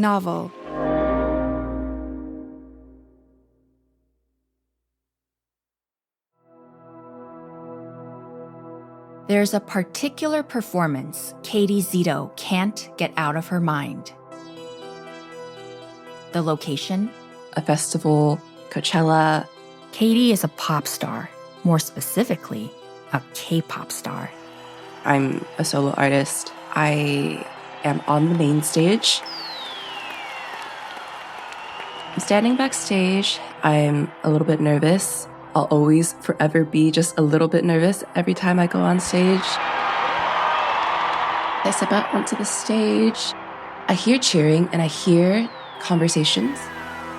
novel. There's a particular performance Caty Szeto can't get out of her mind. The location? A festival, Coachella. Caty is a pop star, more specifically, a K-pop star. I'm a solo artist. I am on the main stage. I'm standing backstage. I'm a little bit nervous. I'll always forever be just a little bit nervous every time I go on stage. I step out onto the stage. I hear cheering and I hear conversations,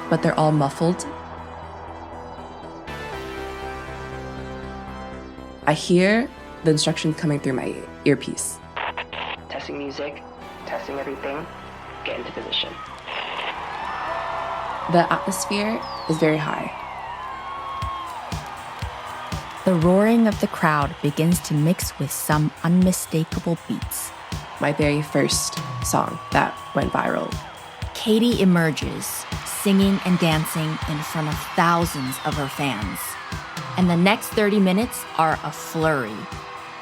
but they're all muffled. I hear the instructions coming through my earpiece. Testing music, testing everything, get into position. The atmosphere is very high. The roaring of the crowd begins to mix with some unmistakable beats. My very first song that went viral. Caty emerges, singing and dancing in front of thousands of her fans. And the next 30 minutes are a flurry.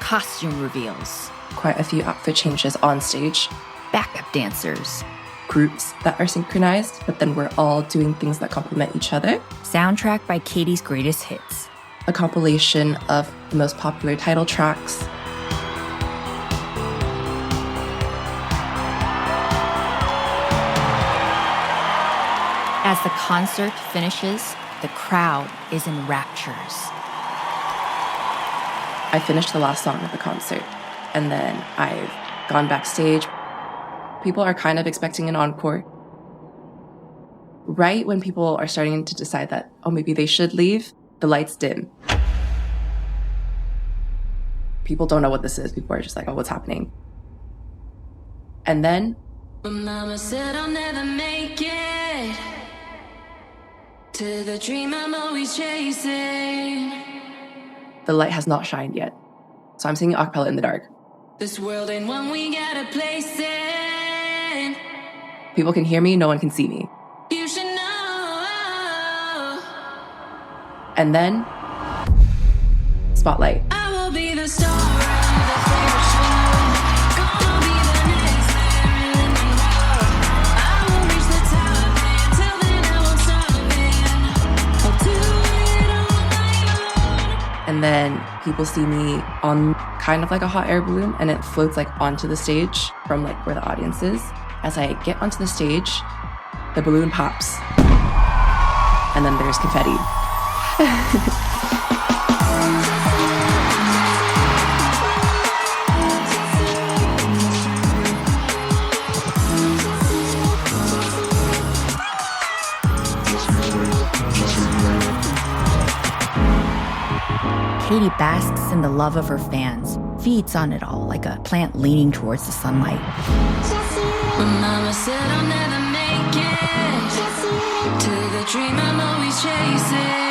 Costume reveals. Quite a few outfit changes on stage. Backup dancers. Groups that are synchronized, but then we're all doing things that complement each other. Soundtrack by Caty's greatest hits. A compilation of the most popular title tracks. As the concert finishes, the crowd is in raptures. I finished the last song of the concert, and then I've gone backstage. People are kind of expecting an encore. Right when people are starting to decide that, oh, maybe they should leave, the lights dim. People don't know what this is. People are just like, oh, what's happening? And then... My mama said I'll never make it to the dream I'm always chasing. The light has not shined yet. So I'm singing a cappella in the dark. This world ain't one we got a place in. People can hear me, no one can see me. You should know. And then, spotlight. I will be the star of the favorite show. Gonna be the next Marilyn Monroe. I will reach the top, and till then I won't stop, and I'll do it on my own. And then people see me on kind of like a hot air balloon, and it floats like onto the stage from like where the audience is. As I get onto the stage, the balloon pops. And then there's confetti. Caty basks in the love of her fans, feeds on it all like a plant leaning towards the sunlight. My mama said I'll never make it to the dream I'm always chasing.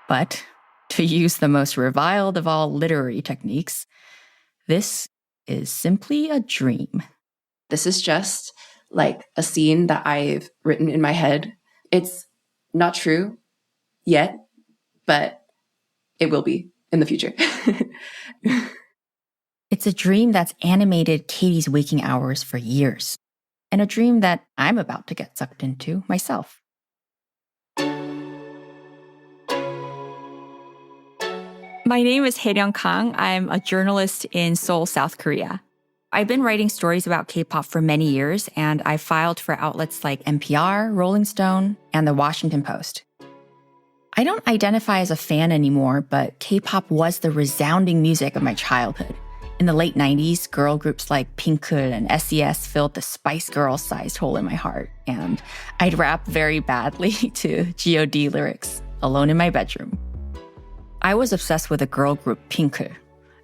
But, to use the most reviled of all literary techniques, this is simply a dream. This is just like a scene that I've written in my head. It's not true yet, but it will be in the future. It's a dream that's animated Caty's waking hours for years, and a dream that I'm about to get sucked into myself. My name is Haeryun Kang. I'm a journalist in Seoul, South Korea. I've been writing stories about K-pop for many years, and I've filed for outlets like NPR, Rolling Stone, and The Washington Post. I don't identify as a fan anymore, but K-pop was the resounding music of my childhood. In the late 90s, girl groups like Pinkle and SES filled the Spice Girls-sized hole in my heart, and I'd rap very badly to G.O.D. lyrics, alone in my bedroom. I was obsessed with a girl group, Pinkle.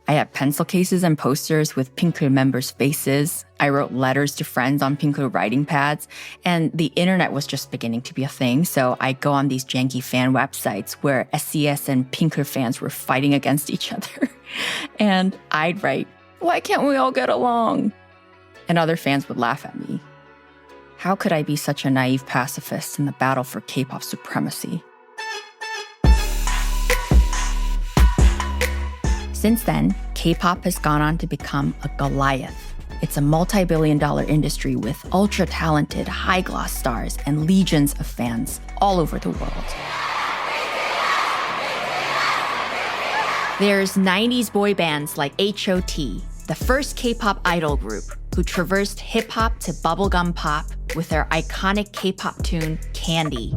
I had pencil cases and posters with Pinkle members' faces. I wrote letters to friends on Pinkle writing pads. And the internet was just beginning to be a thing, so I'd go on these janky fan websites where SCS and Pinkle fans were fighting against each other. And I'd write, "Why can't we all get along?" And other fans would laugh at me. How could I be such a naive pacifist in the battle for K-pop supremacy? Since then, K-pop has gone on to become a Goliath. It's a multi-billion-dollar industry with ultra-talented, high-gloss stars and legions of fans all over the world. There's 90s boy bands like H.O.T., the first K-pop idol group who traversed hip-hop to bubblegum pop with their iconic K-pop tune, Candy.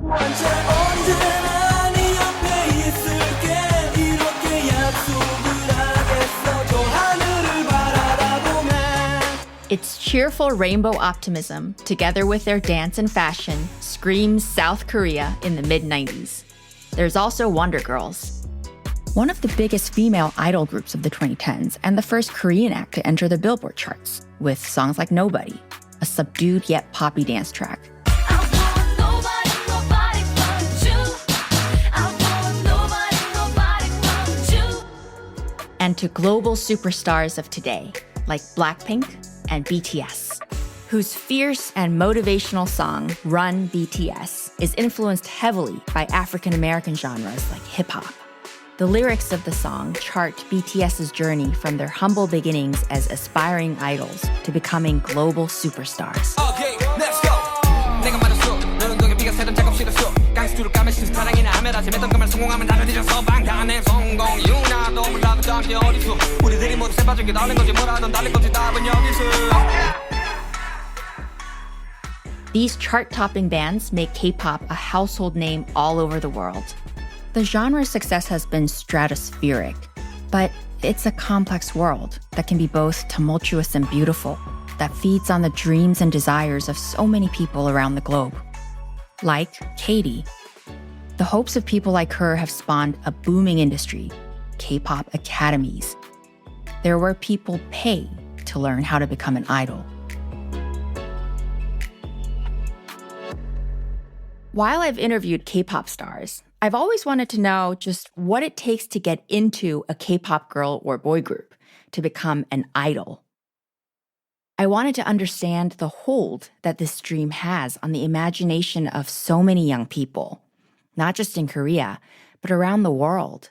Its cheerful rainbow optimism, together with their dance and fashion, screams South Korea in the mid-90s. There's also Wonder Girls, one of the biggest female idol groups of the 2010s and the first Korean act to enter the Billboard charts, with songs like Nobody, a subdued yet poppy dance track. And to global superstars of today, like Blackpink and BTS, whose fierce and motivational song, Run BTS, is influenced heavily by African-American genres like hip-hop. The lyrics of the song chart BTS's journey from their humble beginnings as aspiring idols to becoming global superstars. Okay, let's go. 내가 맞았어. 너는 너의 비가 새던 작업 싫었어. 가스투를 까매신 사랑이나 하메라 재밌던 것만 성공하면 다들 뒤져서 방탄의 성공 이유나도 몰라도 잠시 어디서 우리들이 모두 새빠진 게 다른 거지 뭐라던 달린 거지 답은 여기서. These chart-topping bands make K-pop a household name all over the world. The genre's success has been stratospheric, but it's a complex world that can be both tumultuous and beautiful, that feeds on the dreams and desires of so many people around the globe. Like Caty. The hopes of people like her have spawned a booming industry, K-pop academies. They're where people pay to learn how to become an idol. While I've interviewed K-pop stars, I've always wanted to know just what it takes to get into a K-pop girl or boy group, to become an idol. I wanted to understand the hold that this dream has on the imagination of so many young people, not just in Korea, but around the world,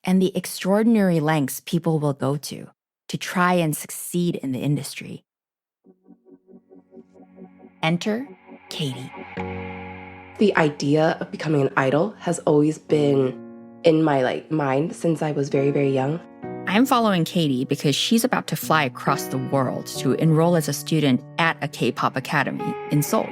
and the extraordinary lengths people will go to try and succeed in the industry. Enter Caty. The idea of becoming an idol has always been in my mind since I was very, very young. I'm following Caty because she's about to fly across the world to enroll as a student at a K-pop academy in Seoul.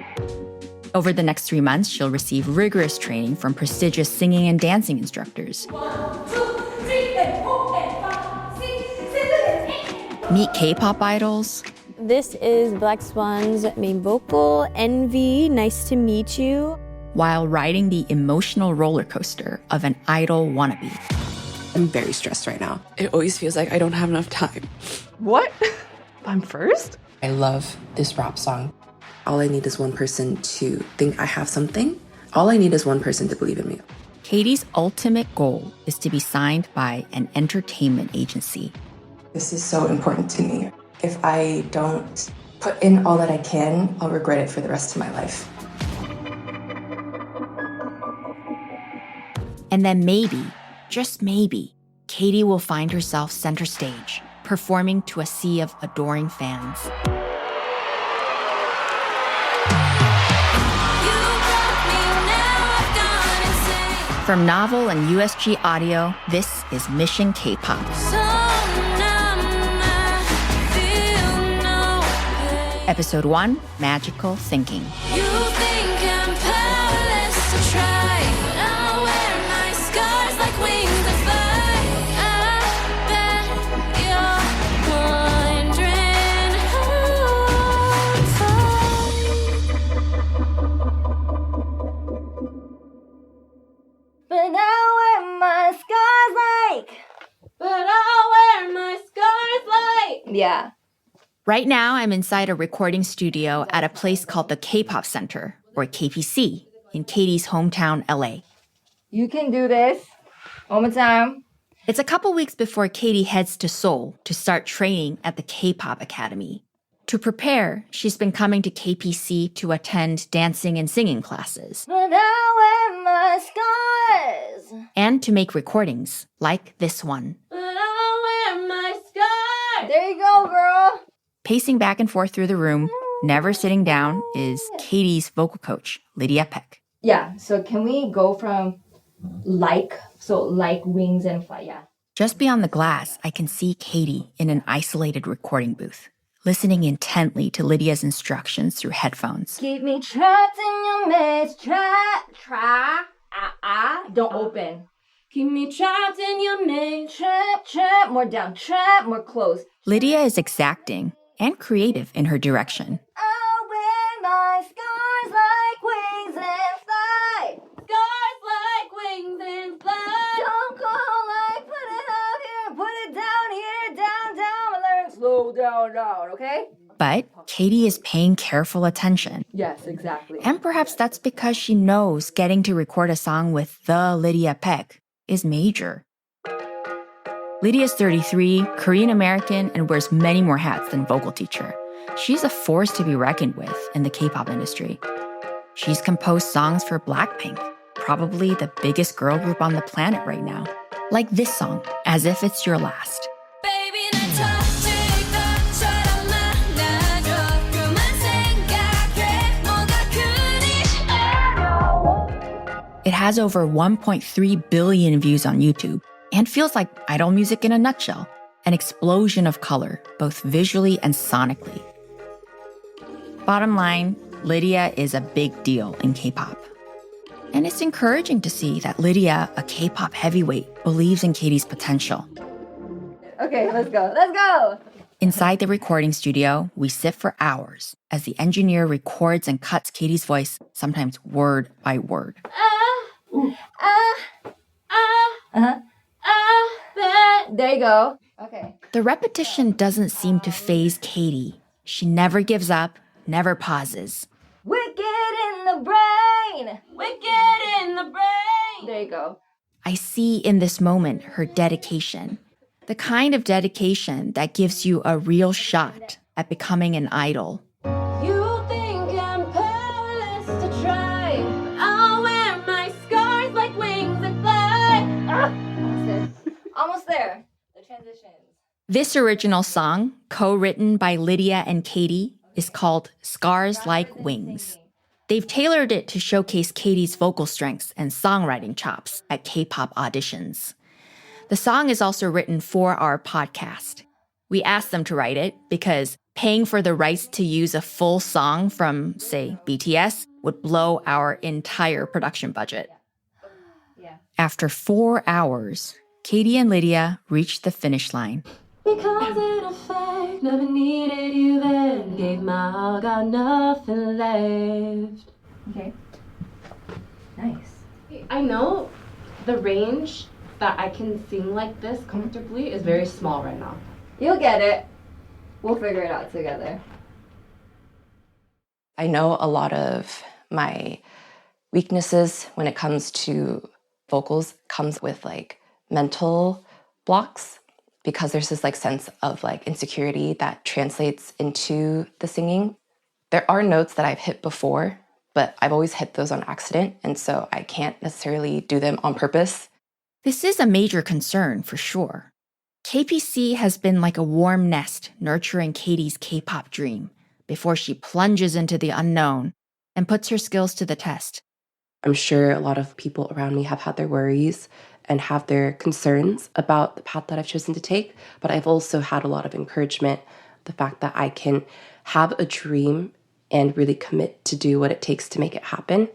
Over the next 3 months, she'll receive rigorous training from prestigious singing and dancing instructors. 1, 2, 3, and 4, and 5, 6, 7, 8. Meet K-pop idols, This is Black Swan's main vocal, Envy. Nice to meet you. while riding the emotional roller coaster of an idol wannabe. I'm very stressed right now. It always feels like I don't have enough time. What? I'm first? I love this rap song. All I need is one person to think I have something. All I need is one person to believe in me. Caty's ultimate goal is to be signed by an entertainment agency. This is so important to me. If I don't put in all that I can, I'll regret it for the rest of my life. And then maybe, just maybe, Caty will find herself center stage, performing to a sea of adoring fans. From Novel and USG Audio, this is Mission K-pop. Episode 1, Magical Thinking. You think I'm powerless to try, but I'll wear my scars like wings to fly. I bet you're wondering But I'll wear my scars like. But I'll wear my Yeah. Right now, I'm inside a recording studio at a place called the K-pop Center, or KPC, in Katie's hometown, LA. You can do this. One more time. It's a couple weeks before Katy heads to Seoul to start training at the K-pop Academy. To prepare, she's been coming to KPC to attend dancing and singing classes But I wear my scars. and to make recordings like this one. But I wear my scars. There you go, girl. Pacing back and forth through the room, never sitting down, is Katie's vocal coach, Lydia Peck. Yeah, so can we go from like wings and fly, yeah. Just beyond the glass, I can see Katy in an isolated recording booth, listening intently to Lydia's instructions through headphones. Keep me trapped in your maze, don't open. Keep me trapped in your maze, trap, more down, trap, more close. Lydia is exacting and creative in her direction. I wear my scars like wings and fly. Scars like wings and fly. Don't go like put it out here, put it down here, down. I learn slow down, okay? But Katy is paying careful attention. Yes, exactly. And perhaps that's because she knows getting to record a song with the Lydia Peck is major. Lydia's 33, Korean American, and wears many more hats than vocal teacher. She's a force to be reckoned with in the K-pop industry. She's composed songs for Blackpink, probably the biggest girl group on the planet right now. Like this song, As If It's Your Last. Baby 날 터질 것처럼 만나줘 그만 생각해 뭐가 그리 It has over 1.3 billion views on YouTube and feels like idol music in a nutshell, an explosion of color, both visually and sonically. Bottom line, Lydia is a big deal in K-pop. And it's encouraging to see that Lydia, a K-pop heavyweight, believes in Katy's potential. Okay, let's go. Inside the recording studio, we sit for hours as the engineer records and cuts Katy's voice, sometimes word by word. There you go. Okay. The repetition doesn't seem to faze Katy. She never gives up, never pauses. Wicked in the brain. Wicked in the brain. There you go. I see in this moment her dedication, the kind of dedication that gives you a real shot at becoming an idol. You think I'm powerless to try. I'll wear my scars like wings and fly. Almost there. The transitions. This original song, co-written by Lydia and Katy, is called Scars Like Wings. They've tailored it to showcase Katy's vocal strengths and songwriting chops at K-pop auditions. The song is also written for our podcast. We asked them to write it because paying for the rights to use a full song from, say, BTS would blow our entire production budget. After 4 hours, Katy and Lydia reached the finish line. Because in effect, never needed you then. Gave my all, got nothing left. Okay. Nice. I know the range that I can sing like this comfortably is very small right now. You'll get it. We'll figure it out together. I know a lot of my weaknesses when it comes to vocals comes with like mental blocks, because there's this like sense of like insecurity that translates into the singing. There are notes that I've hit before, but I've always hit those on accident, and so I can't necessarily do them on purpose. This is a major concern for sure. KPC has been like a warm nest nurturing Katy's K-pop dream before she plunges into the unknown and puts her skills to the test. I'm sure a lot of people around me have had their worries and have their concerns about the path that I've chosen to take, but I've also had a lot of encouragement, the fact that I can have a dream and really commit to do what it takes to make it happen,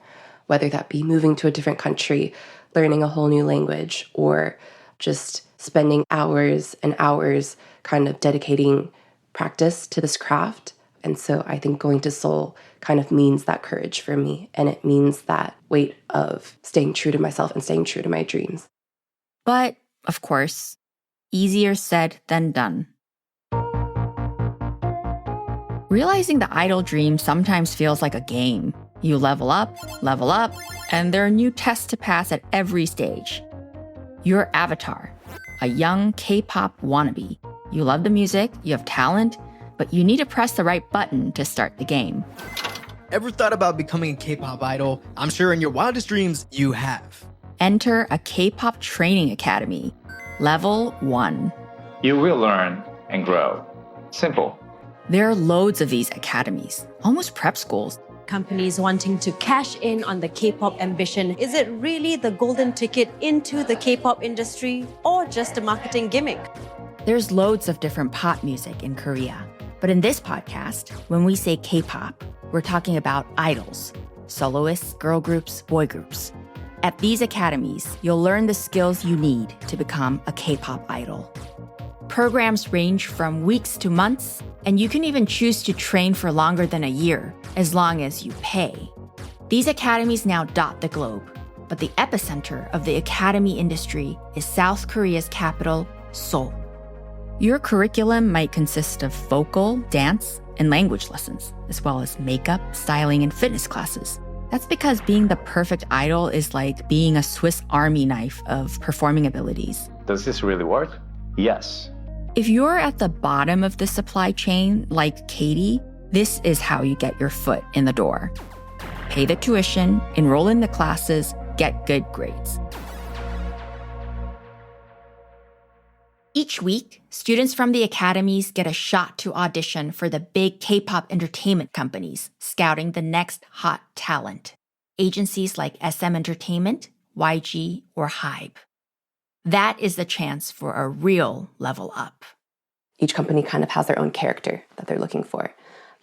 whether that be moving to a different country, learning a whole new language, or just spending hours and hours kind of dedicating practice to this craft. And so I think going to Seoul kind of means that courage for me, and it means that weight of staying true to myself and staying true to my dreams. But, of course, easier said than done. Realizing the idol dream sometimes feels like a game. You level up, and there are new tests to pass at every stage. Your avatar, a young K-pop wannabe. You love the music, you have talent, but you need to press the right button to start the game. Ever thought about becoming a K-pop idol? I'm sure in your wildest dreams, you have. Enter a K-pop training academy. Level 1. You will learn and grow. Simple. There are loads of these academies, almost prep schools. Companies wanting to cash in on the K-pop ambition. Is it really the golden ticket into the K-pop industry or just a marketing gimmick? There's loads of different pop music in Korea. But in this podcast, when we say K-pop, we're talking about idols, soloists, girl groups, boy groups. At these academies, you'll learn the skills you need to become a K-pop idol. Programs range from weeks to months, and you can even choose to train for longer than a year, as long as you pay. These academies now dot the globe, but the epicenter of the academy industry is South Korea's capital, Seoul. Your curriculum might consist of vocal, dance, and language lessons, as well as makeup, styling, and fitness classes. That's because being the perfect idol is like being a Swiss Army knife of performing abilities. Does this really work? Yes. If you're at the bottom of the supply chain, like Caty, this is how you get your foot in the door. Pay the tuition, enroll in the classes, get good grades. Each week, students from the academies get a shot to audition for the big K-pop entertainment companies, scouting the next hot talent. Agencies like SM Entertainment, YG, or Hybe. That is the chance for a real level up. Each company kind of has their own character that they're looking for.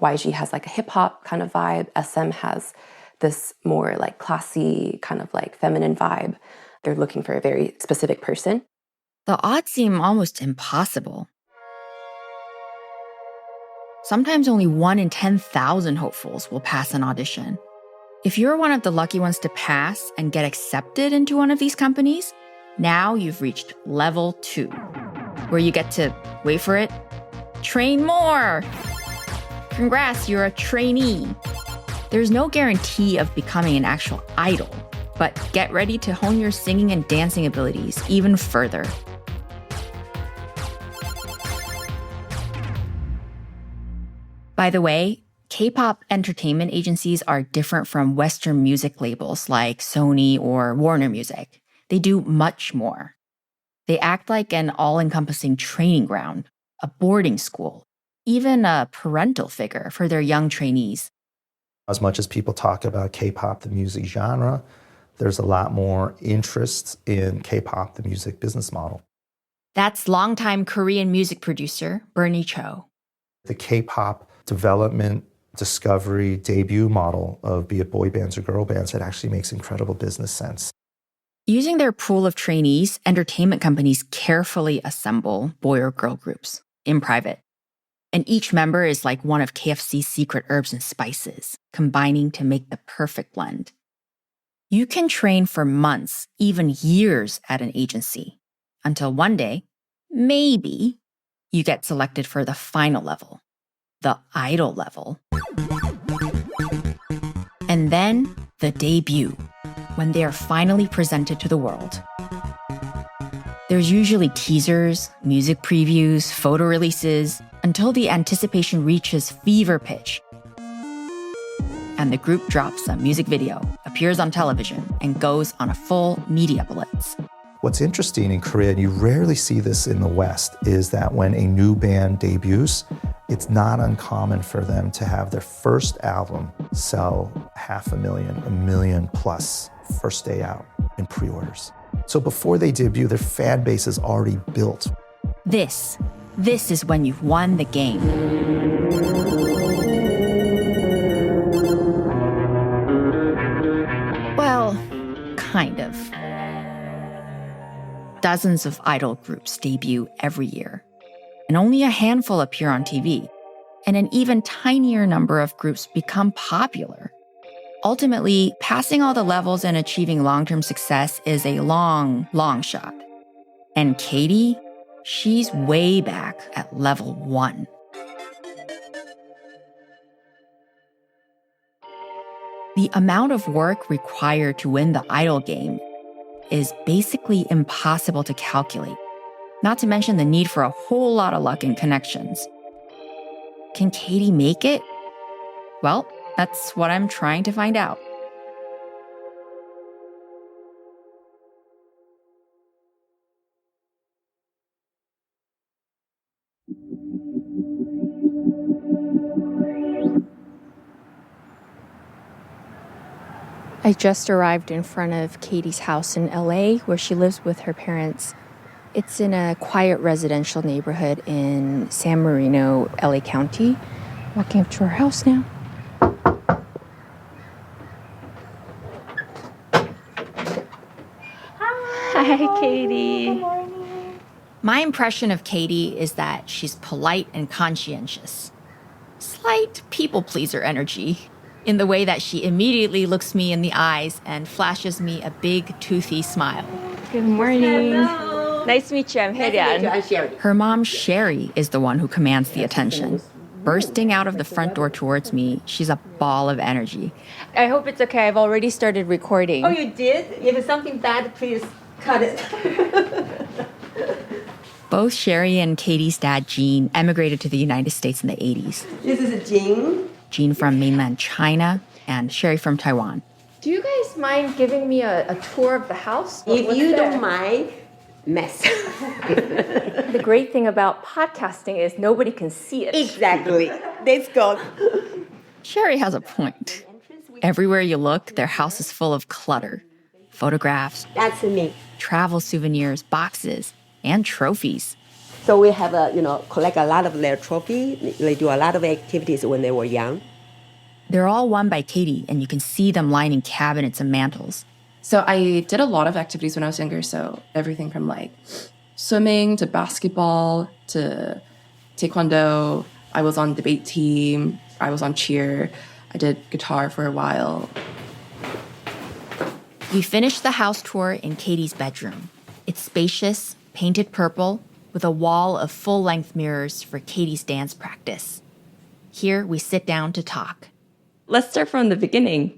YG has like a hip hop kind of vibe. SM has this more like classy, kind of like feminine vibe. They're looking for a very specific person. The odds seem almost impossible. Sometimes only 1 in 10,000 hopefuls will pass an audition. If you're one of the lucky ones to pass and get accepted into one of these companies, now you've reached level 2, where you get to, wait for it, train more. Congrats, you're a trainee. There's no guarantee of becoming an actual idol, but get ready to hone your singing and dancing abilities even further. By the way, K-pop entertainment agencies are different from Western music labels like Sony or Warner Music. They do much more. They act like an all-encompassing training ground, a boarding school, even a parental figure for their young trainees. As much as people talk about K-pop, the music genre, there's a lot more interest in K-pop, the music business model. That's longtime Korean music producer Bernie Cho. The K-pop development, discovery, debut model of be it boy bands or girl bands, it actually makes incredible business sense. Using their pool of trainees, entertainment companies carefully assemble boy or girl groups in private. And each member is like one of KFC's secret herbs and spices, combining to make the perfect blend. You can train for months, even years at an agency, until one day, maybe, you get selected for the final level, the idol level. And then the debut, when they are finally presented to the world. There's usually teasers, music previews, photo releases, until the anticipation reaches fever pitch. And the group drops a music video, appears on television, and goes on a full media blitz. What's interesting in Korea, and you rarely see this in the West, is that when a new band debuts, it's not uncommon for them to have their first album sell 500,000, 1 million plus first day out in pre-orders. So before they debut, their fan base is already built. This is when you've won the game. Well, kind of. Dozens of idol groups debut every year, and only a handful appear on TV, and an even tinier number of groups become popular. Ultimately, passing all the levels and achieving long-term success is a long, long shot. And Caty, she's way back at level 1. The amount of work required to win the idol game is basically impossible to calculate, not to mention the need for a whole lot of luck and connections. Can Caty make it? Well, that's what I'm trying to find out. I just arrived in front of Caty's house in LA, where she lives with her parents. It's in a quiet residential neighborhood in San Marino, LA County. Walking up to her house now. Hi, Caty. Good morning. My impression of Caty is that she's polite and conscientious. Slight people pleaser energy, in the way that she immediately looks me in the eyes and flashes me a big, toothy smile. Good morning. Hello. Nice to meet you. I'm Haeryun. I'm Sherry. Her mom, Sherry, is the one who commands the attention. Bursting out of the front door towards me, she's a ball of energy. I hope it's okay. I've already started recording. Oh, you did? If it's something bad, please cut it. Both Sherry and Caty's dad, Gene, emigrated to the United States in the 80s. This is Jing. Gene from mainland China and Sherry from Taiwan. Do you guys mind giving me a tour of the house? If you don't mind, mess. The great thing about podcasting is nobody can see it. Exactly. Let's go. Sherry has a point. Everywhere you look, their house is full of clutter. Photographs, That's me. travel souvenirs, boxes, and trophies. So we have collect a lot of their trophy. They do a lot of activities when they were young. They're all won by Caty, and you can see them lining cabinets and mantels. So I did a lot of activities when I was younger. So everything from like swimming to basketball to taekwondo. I was on debate team. I was on cheer. I did guitar for a while. We finished the house tour in Caty's bedroom. It's spacious, painted purple, with a wall of full-length mirrors for Caty's dance practice. Here, we sit down to talk. Let's start from the beginning.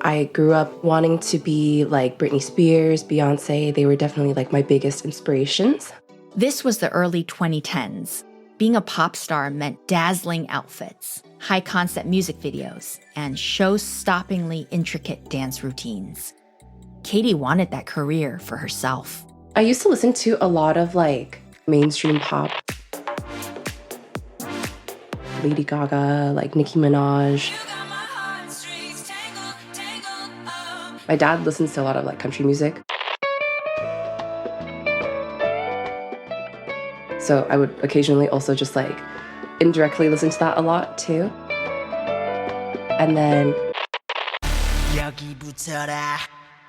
I grew up wanting to be like Britney Spears, Beyonce. They were definitely like my biggest inspirations. This was the early 2010s. Being a pop star meant dazzling outfits, high-concept music videos, and show-stoppingly intricate dance routines. Caty wanted that career for herself. I used to listen to a lot of like mainstream pop. Lady Gaga, like Nicki Minaj. My dad listens to a lot of like country music. So I would occasionally also just like indirectly listen to that a lot too. And then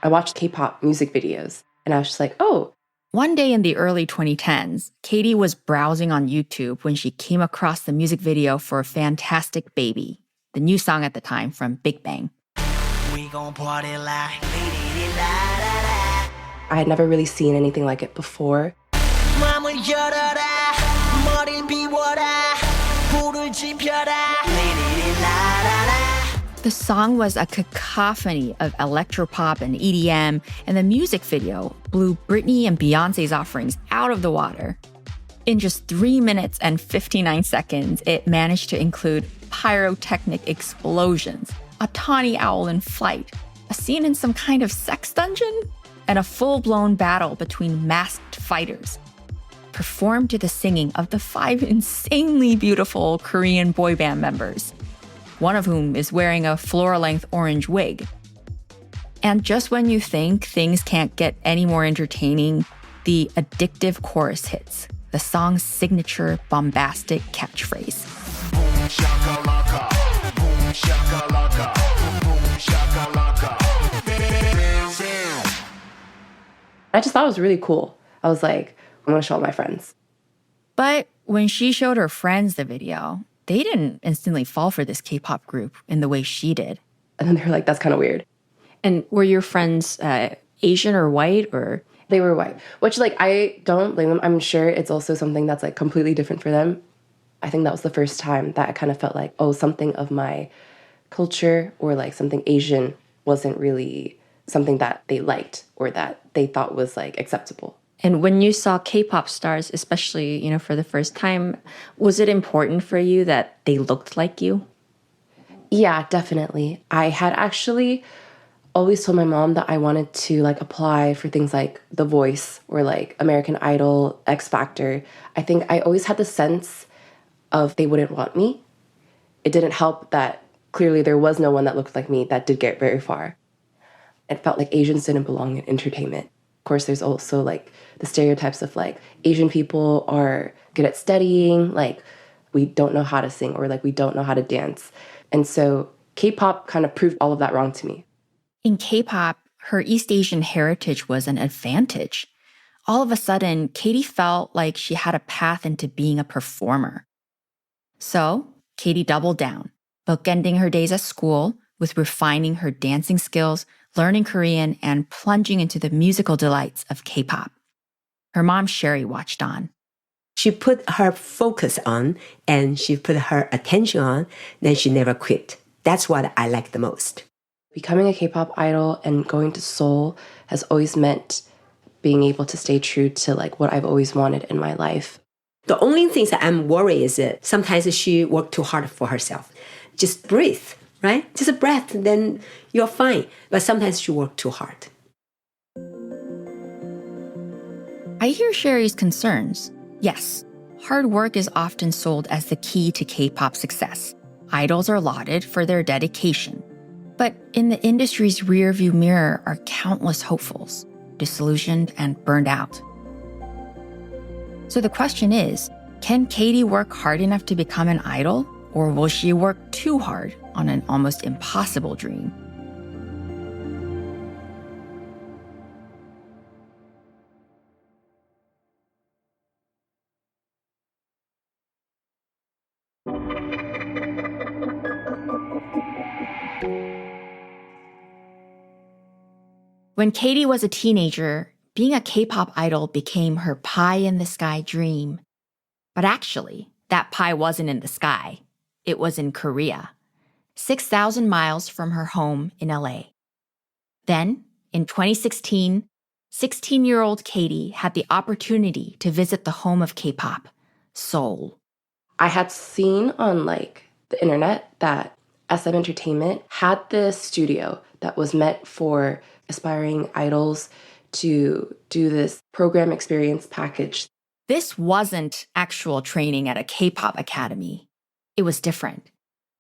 I watched K-pop music videos and I was just like, oh. One day in the early 2010s, Caty was browsing on YouTube when she came across the music video for Fantastic Baby, the new song at the time from Big Bang. I had never really seen anything like it before. The song was a cacophony of electropop and EDM, and the music video blew Britney and Beyonce's offerings out of the water. In just 3 minutes and 59 seconds, it managed to include pyrotechnic explosions, a tawny owl in flight, a scene in some kind of sex dungeon, and a full-blown battle between masked fighters, performed to the singing of the 5 insanely beautiful Korean boy band members, one of whom is wearing a floor-length orange wig. And just when you think things can't get any more entertaining, the addictive chorus hits, the song's signature bombastic catchphrase. Boom shakalaka, boom shakalaka, boom shakalaka. I just thought it was really cool. I was like, I'm gonna show all my friends. But when she showed her friends the video, they didn't instantly fall for this K-pop group in the way she did. And then they were like, that's kind of weird. And were your friends Asian or white or? They were white, which like, I don't blame them. I'm sure it's also something that's like completely different for them. I think that was the first time that I kind of felt like, oh, something of my culture or like something Asian wasn't really something that they liked or that they thought was like acceptable. And when you saw K-pop stars, especially, for the first time, was it important for you that they looked like you? Yeah, definitely. I had actually always told my mom that I wanted to like apply for things like The Voice or like American Idol, X Factor. I think I always had the sense of they wouldn't want me. It didn't help that clearly there was no one that looked like me that did get very far. It felt like Asians didn't belong in entertainment. Of course, there's also like the stereotypes of like Asian people are good at studying, like we don't know how to sing or like we don't know how to dance. And so K-pop kind of proved all of that wrong to me. In K-pop, her East Asian heritage was an advantage. All of a sudden, Caty felt like she had a path into being a performer. So, Caty doubled down, bookending her days at school with refining her dancing skills, learning Korean, and plunging into the musical delights of K-pop. Her mom, Sherry, watched on. She put her focus on and she put her attention on, then she never quit. That's what I like the most. Becoming a K-pop idol and going to Seoul has always meant being able to stay true to like what I've always wanted in my life. The only thing that I'm worried is that sometimes she worked too hard for herself. Just breathe, right? Just a breath, then you're fine. But sometimes she worked too hard. I hear Sherry's concerns. Yes, hard work is often sold as the key to K-pop success. Idols are lauded for their dedication. But in the industry's rearview mirror are countless hopefuls, disillusioned and burned out. So the question is, can Caty work hard enough to become an idol, or will she work too hard on an almost impossible dream? When Caty was a teenager, being a K-pop idol became her pie-in-the-sky dream. But actually, that pie wasn't in the sky. It was in Korea, 6,000 miles from her home in LA. Then, in 2016, 16-year-old Caty had the opportunity to visit the home of K-pop, Seoul. I had seen on like the internet that SM Entertainment had this studio that was meant for aspiring idols to do this program experience package. This wasn't actual training at a K-pop academy. It was different.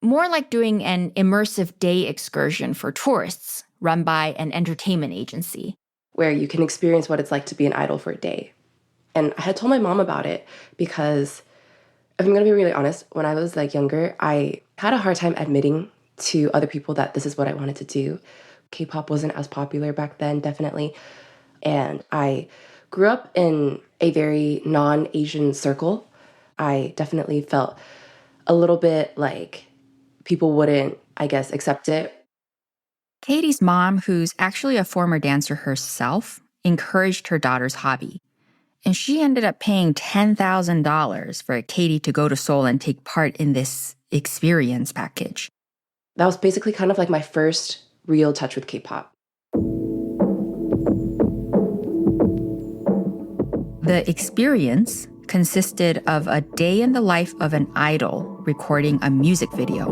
More like doing an immersive day excursion for tourists run by an entertainment agency. Where you can experience what it's like to be an idol for a day. And I had told my mom about it because, if I'm going to be really honest, when I was like younger, I had a hard time admitting to other people that this is what I wanted to do. K-pop wasn't as popular back then, definitely. And I grew up in a very non-Asian circle. I definitely felt a little bit like people wouldn't, I guess, accept it. Caty's mom, who's actually a former dancer herself, encouraged her daughter's hobby. And she ended up paying $10,000 for Caty to go to Seoul and take part in this experience package. That was basically kind of like my first real touch with K-pop. The experience consisted of a day in the life of an idol recording a music video.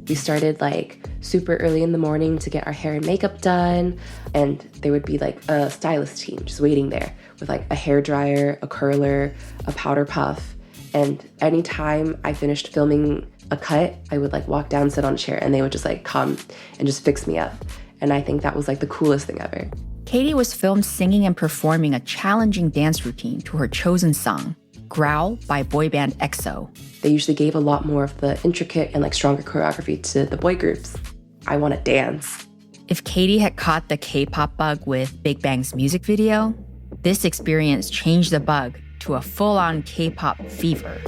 We started like super early in the morning to get our hair and makeup done, and there would be like a stylist team just waiting there with like a hair dryer, a curler, a powder puff. And anytime I finished filming a cut, I would like walk down, sit on a chair, and they would just like come and just fix me up. And I think that was like the coolest thing ever. Caty was filmed singing and performing a challenging dance routine to her chosen song, Growl by boy band EXO. They usually gave a lot more of the intricate and like stronger choreography to the boy groups. I want to dance. If Caty had caught the K-pop bug with Big Bang's music video, this experience changed the bug to a full-on K-pop fever.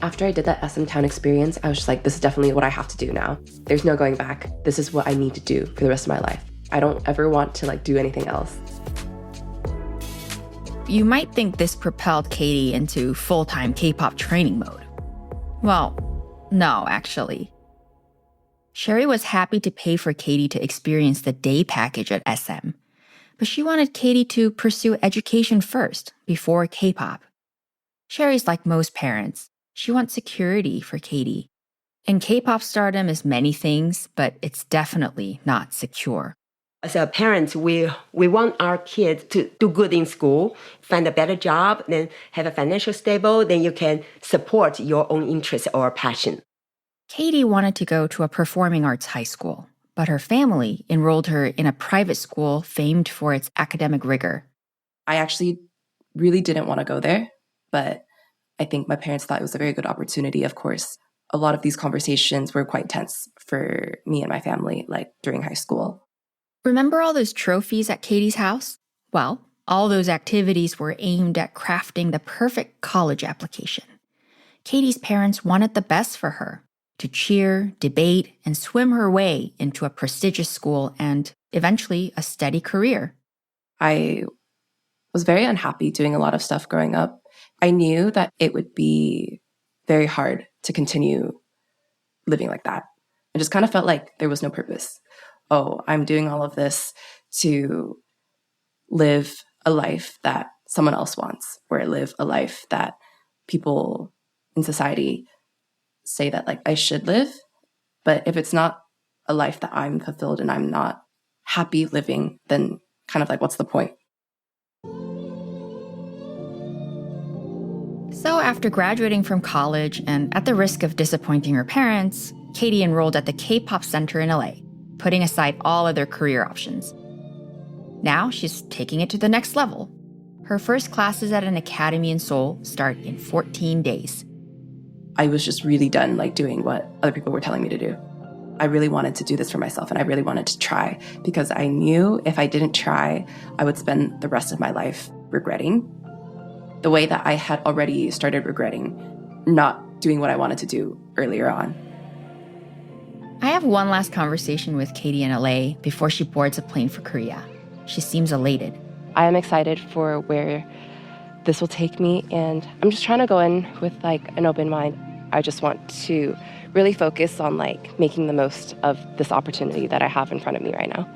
After I did that SM Town experience, I was just like, this is definitely what I have to do now. There's no going back. This is what I need to do for the rest of my life. I don't ever want to like do anything else. you might think this propelled Caty into full-time K-pop training mode. Well, no, actually. Sherry was happy to pay for Caty to experience the day package at SM, but she wanted Caty to pursue education first, before K-pop. Sherry's like most parents. She wants security for Caty. And K-pop stardom is many things, but it's definitely not secure. As a parent, we want our kids to do good in school, find a better job, then have a financial stable, then you can support your own interest or passion. Caty wanted to go to a performing arts high school, but her family enrolled her in a private school famed for its academic rigor. I actually really didn't want to go there, but I think my parents thought it was a very good opportunity, of course. A lot of these conversations were quite tense for me and my family, like during high school. Remember all those trophies at Caty's house? Well, all those activities were aimed at crafting the perfect college application. Caty's parents wanted the best for her, to cheer, debate, and swim her way into a prestigious school and eventually a steady career. I was very unhappy doing a lot of stuff growing up. I knew that it would be very hard to continue living like that. I just kind of felt like there was no purpose. Oh, I'm doing all of this to live a life that someone else wants, or live a life that people in society say that like I should live. But if it's not a life that I'm fulfilled and I'm not happy living, then kind of like, what's the point? So after graduating from college and at the risk of disappointing her parents, Caty enrolled at the K-pop Center in LA, putting aside all other career options. Now she's taking it to the next level. Her first classes at an academy in Seoul start in 14 days. I was just really done like doing what other people were telling me to do. I really wanted to do this for myself, and I really wanted to try, because I knew if I didn't try, I would spend the rest of my life regretting the way that I had already started regretting not doing what I wanted to do earlier on. I have one last conversation with Caty in LA before she boards a plane for Korea. She seems elated. I am excited for where this will take me, and I'm just trying to go in with like an open mind. I just want to really focus on like making the most of this opportunity that I have in front of me right now.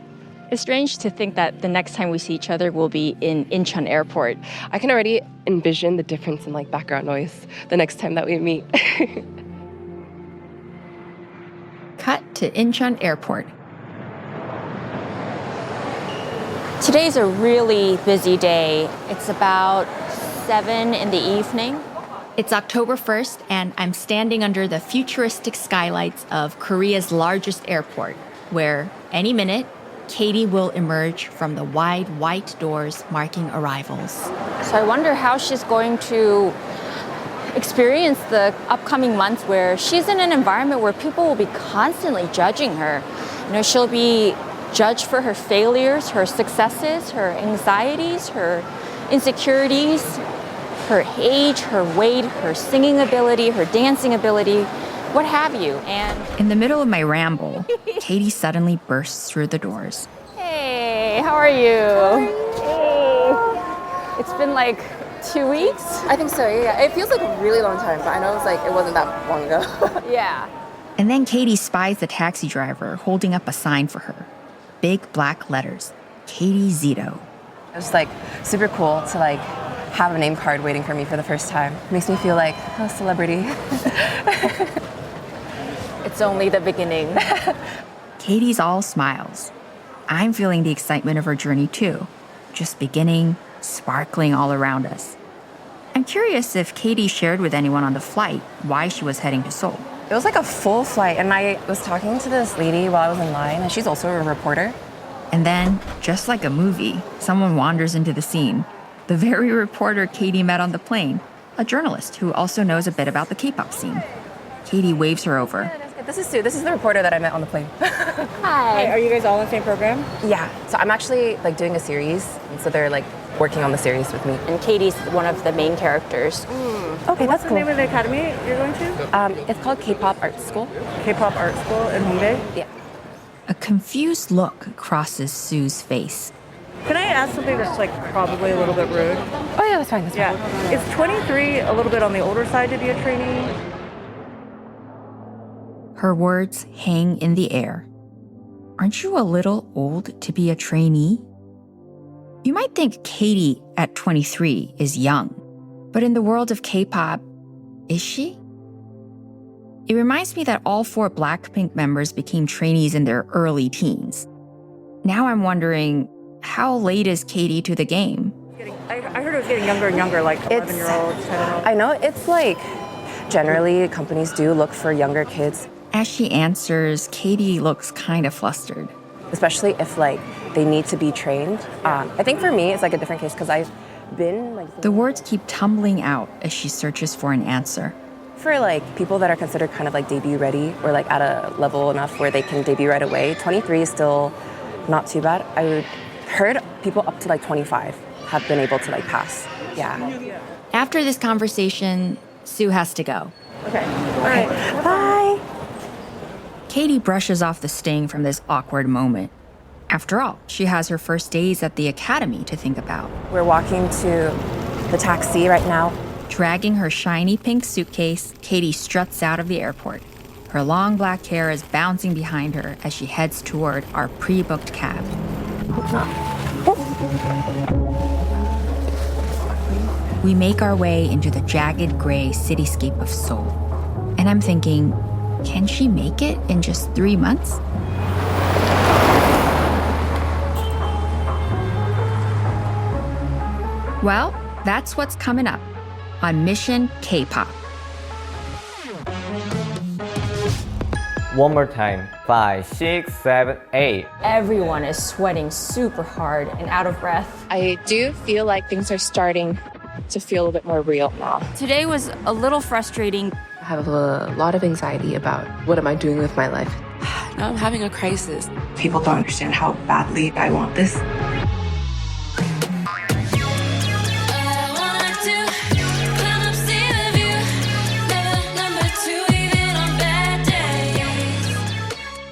It's strange to think that the next time we see each other will be in Incheon Airport. I can already envision the difference in like background noise the next time that we meet. Cut to Incheon Airport. Today's a really busy day. It's about 7 in the evening. It's October 1st, and I'm standing under the futuristic skylights of Korea's largest airport, where any minute, Caty will emerge from the wide white doors marking arrivals. So I wonder how she's going to experience the upcoming months where she's in an environment where people will be constantly judging her. You know, she'll be judged for her failures, her successes, her anxieties, her insecurities, her age, her weight, her singing ability, her dancing ability, what have you. And in the middle of my ramble, Caty suddenly bursts through the doors. Hey, how are you? Hey. It's been like 2 weeks? I think so, yeah. It feels like a really long time, but I know it wasn't that long ago. Yeah. And then Caty spies the taxi driver holding up a sign for her. Big black letters, Caty Szeto. It was like super cool to like have a name card waiting for me for the first time. Makes me feel like a celebrity. It's only the beginning. Caty's all smiles. I'm feeling the excitement of her journey too, just beginning, sparkling all around us. I'm curious if Caty shared with anyone on the flight why she was heading to Seoul. It was like a full flight, and I was talking to this lady while I was in line, and she's also a reporter. And then, just like a movie, someone wanders into the scene. The very reporter Caty met on the plane, a journalist who also knows a bit about the K-pop scene. Caty waves her over. This is Sue. This is the reporter that I met on the plane. Hi. Are you guys all in the same program? Yeah. So I'm actually like doing a series, and so they're like working on the series with me. And Caty's one of the main characters. Okay, What's that's cool. the name of the academy you're going to? It's called K-pop Art School. K-pop Art School in Hongdae? Yeah. A confused look crosses Sue's face. Can I ask something that's like probably a little bit rude? Oh yeah, that's fine. That's fine. Yeah. Is 23 a little bit on the older side to be a trainee? Her words hang in the air. Aren't you a little old to be a trainee? You might think Caty at 23 is young, but in the world of K-pop, is she? It reminds me that all 4 Blackpink members became trainees in their early teens. Now I'm wondering, how late is Caty to the game? I heard it was getting younger and younger, like 11-year-olds, 10-year-olds. I know it's like generally companies do look for younger kids. As she answers, Caty looks kind of flustered. Especially if like they need to be trained. I think for me it's like a different case because I've been like The words keep tumbling out as she searches for an answer. for like people that are considered kind of like debut ready or like at a level enough where they can debut right away. 23 is still not too bad. I heard people up to like 25 have been able to like pass. Yeah. After this conversation, Sue has to go. Okay. All right. Bye. Caty brushes off the sting from this awkward moment. After all, she has her first days at the academy to think about. We're walking to the taxi right now. Dragging her shiny pink suitcase, Caty struts out of the airport. Her long black hair is bouncing behind her as she heads toward our pre-booked cab. We make our way into the jagged gray cityscape of Seoul. And I'm thinking, can she make it in just 3 months? Well, that's what's coming up on Mission K-pop. One more time. 5, 6, 7, 8. Everyone is sweating super hard and out of breath. I do feel like things are starting to feel a bit more real now. Today was a little frustrating. I have a lot of anxiety about what am I doing with my life. Now I'm having a crisis. People don't understand how badly I want this.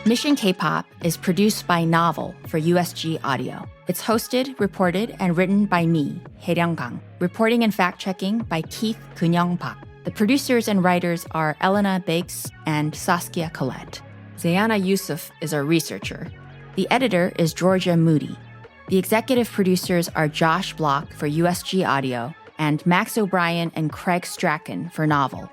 Mission K-pop is produced by Novel for USG Audio. It's hosted, reported, and written by me, Haeryun Kang. Reporting and fact-checking by Keith Kunyong Pak. The producers and writers are Elena Biggs and Saskia Collette. Zayana Yusuf is our researcher. The editor is Georgia Moody. The executive producers are Josh Block for USG Audio and Max O'Brien and Craig Strachan for Novel.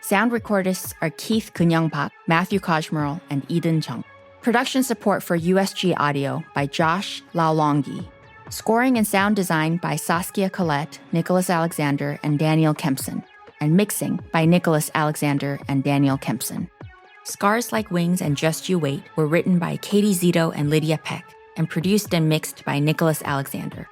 Sound recordists are Keith Kunyong Pak, Matthew Kojmerl, and Eden Chung. Production support for USG Audio by Josh Laolongi. Scoring and sound design by Saskia Collette, Nicholas Alexander, and Daniel Kempson. And mixing by Nicholas Alexander and Daniel Kempson. Scars Like Wings and Just You Wait were written by Caty Szeto and Lydia Peck and produced and mixed by Nicholas Alexander.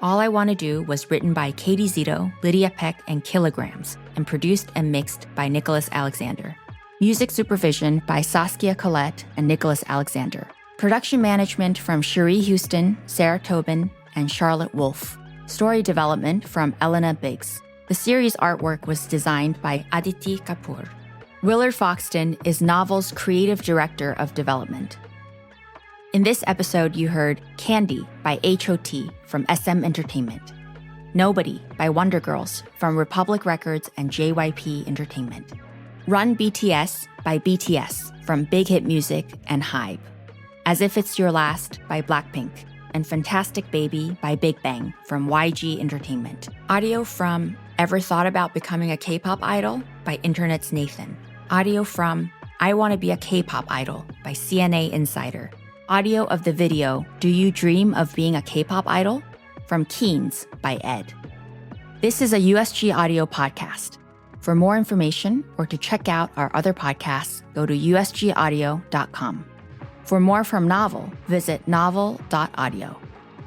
All I Want to Do was written by Caty Szeto, Lydia Peck, and Kilograms, and produced and mixed by Nicholas Alexander. Music supervision by Saskia Collette and Nicholas Alexander. Production management from Cherie Houston, Sarah Tobin, and Charlotte Wolfe. Story development from Elena Biggs. The series artwork was designed by Aditi Kapoor. Willard Foxton is Novel's creative director of development. In this episode, you heard Candy by H.O.T. from SM Entertainment, Nobody by Wonder Girls from Republic Records and JYP Entertainment, Run BTS by BTS from Big Hit Music and Hybe, As If It's Your Last by Blackpink, and Fantastic Baby by Big Bang from YG Entertainment. Audio from Ever Thought About Becoming a K-pop Idol by Internet's Nathan. Audio from I Want to Be a K-pop Idol by CNA Insider. Audio of the video Do You Dream of Being a K-pop Idol? From Keens by Ed. This is a USG Audio podcast. For more information or to check out our other podcasts, go to usgaudio.com. For more from Novel, visit novel.audio.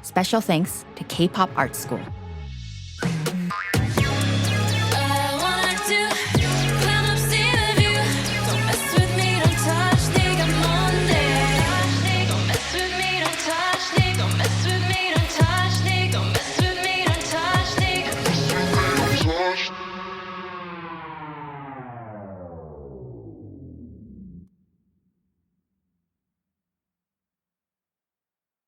Special thanks to K-pop Art School.